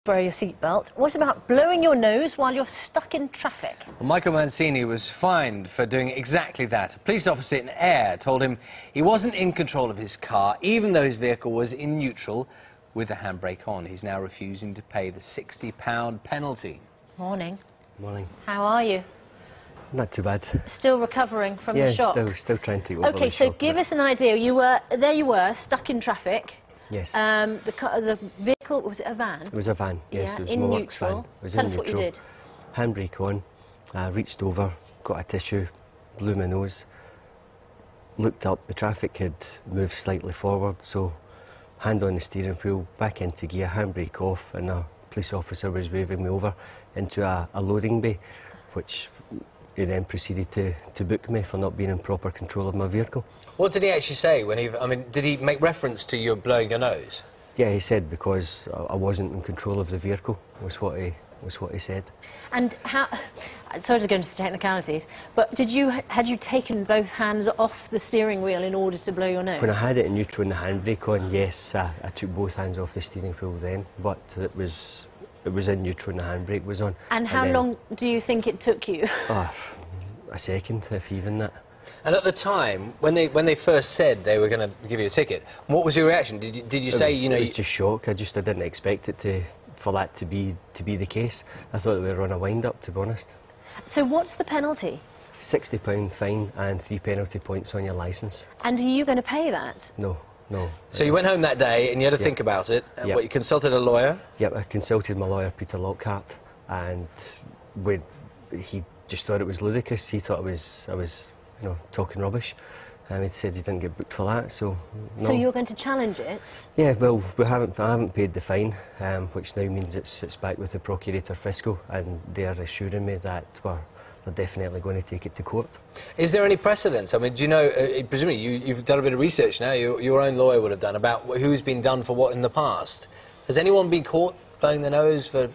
wear your seatbelt. What about blowing your nose while you're stuck in traffic? Well, Michael Mancini was fined for doing exactly that. A police officer in Ayr told him he wasn't in control of his car, even though his vehicle was in neutral with the handbrake on. He's now refusing to pay the £60 penalty. Morning. Morning. How are you? Not too bad. Still recovering from the shock? Yeah, still trying to overcome OK, so give us an idea. There you were, stuck in traffic. Yes. The vehicle, was it a van? It was a van, yes. Yeah, it was in my neutral. van. It was Tell in us neutral. what you did. Handbrake on, reached over, got a tissue, blew my nose, looked up, the traffic had moved slightly forward, so hand on the steering wheel, back into gear, handbrake off, and a police officer was waving me over into a loading bay, which he then proceeded to book me for not being in proper control of my vehicle. What did he actually say when he... I mean, did he make reference to you blowing your nose? Yeah, he said because I wasn't in control of the vehicle, was what he said. And how... Sorry to go into the technicalities, but had you taken both hands off the steering wheel in order to blow your nose? When I had it in neutral and the handbrake on, yes, I took both hands off the steering wheel then, but it was in neutral and the handbrake was on. And how long do you think it took you? Oh, a second, if even that. And at the time, when they first said they were going to give you a ticket, what was your reaction? Did you say, you know... It was just shock. I didn't expect it for that to be the case. I thought we were on a wind-up, to be honest. So what's the penalty? £60 fine and 3 penalty points on your licence. And are you going to pay that? No. So you went home that day and you had to think about it, and what, you consulted a lawyer? Yep, I consulted my lawyer, Peter Lockhart, and he just thought it was ludicrous. He thought I was you know, talking rubbish, and he said he didn't get booked for that, so no. So you're going to challenge it? Yeah, well, I haven't paid the fine, which now means it's back with the Procurator Fiscal, and they are assuring me that they're definitely going to take it to court. Is there any precedence? I mean, do you know, presumably you've done a bit of research now, your own lawyer would have done, about who's been done for what in the past. Has anyone been caught blowing their nose for...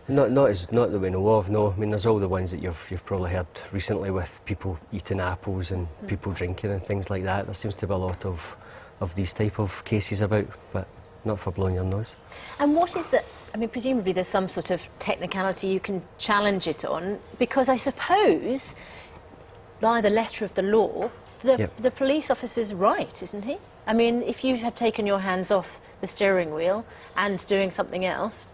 Not that we know of, no. I mean, there's all the ones that you've probably heard recently with people eating apples and people drinking and things like that. There seems to be a lot of these type of cases about, but not for blowing your nose. And what is the... I mean, presumably there's some sort of technicality you can challenge it on, because I suppose, by the letter of the law, the police officer's right, isn't he? I mean, if you had taken your hands off the steering wheel and doing something else...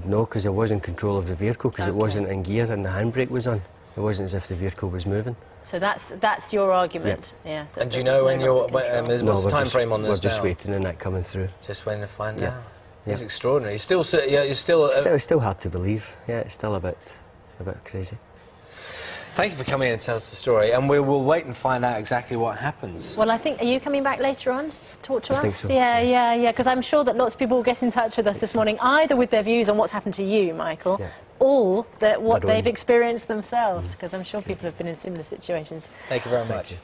No, because I was in control of the vehicle, because it wasn't in gear and the handbrake was on. It wasn't as if the vehicle was moving. So that's your argument, yeah. And do you know when what's the time frame on this now? We're just waiting on that coming through. Just waiting to find out. It's extraordinary. It's still hard to believe. Yeah, it's still a bit crazy. Thank you for coming in and tell us the story, and we'll wait and find out exactly what happens. Well, I think, are you coming back later on to talk to us? I think so, yeah, because I'm sure that lots of people will get in touch with us this morning, either with their views on what's happened to you, Michael, or what they've experienced themselves, because I'm sure people have been in similar situations. Thank you very much.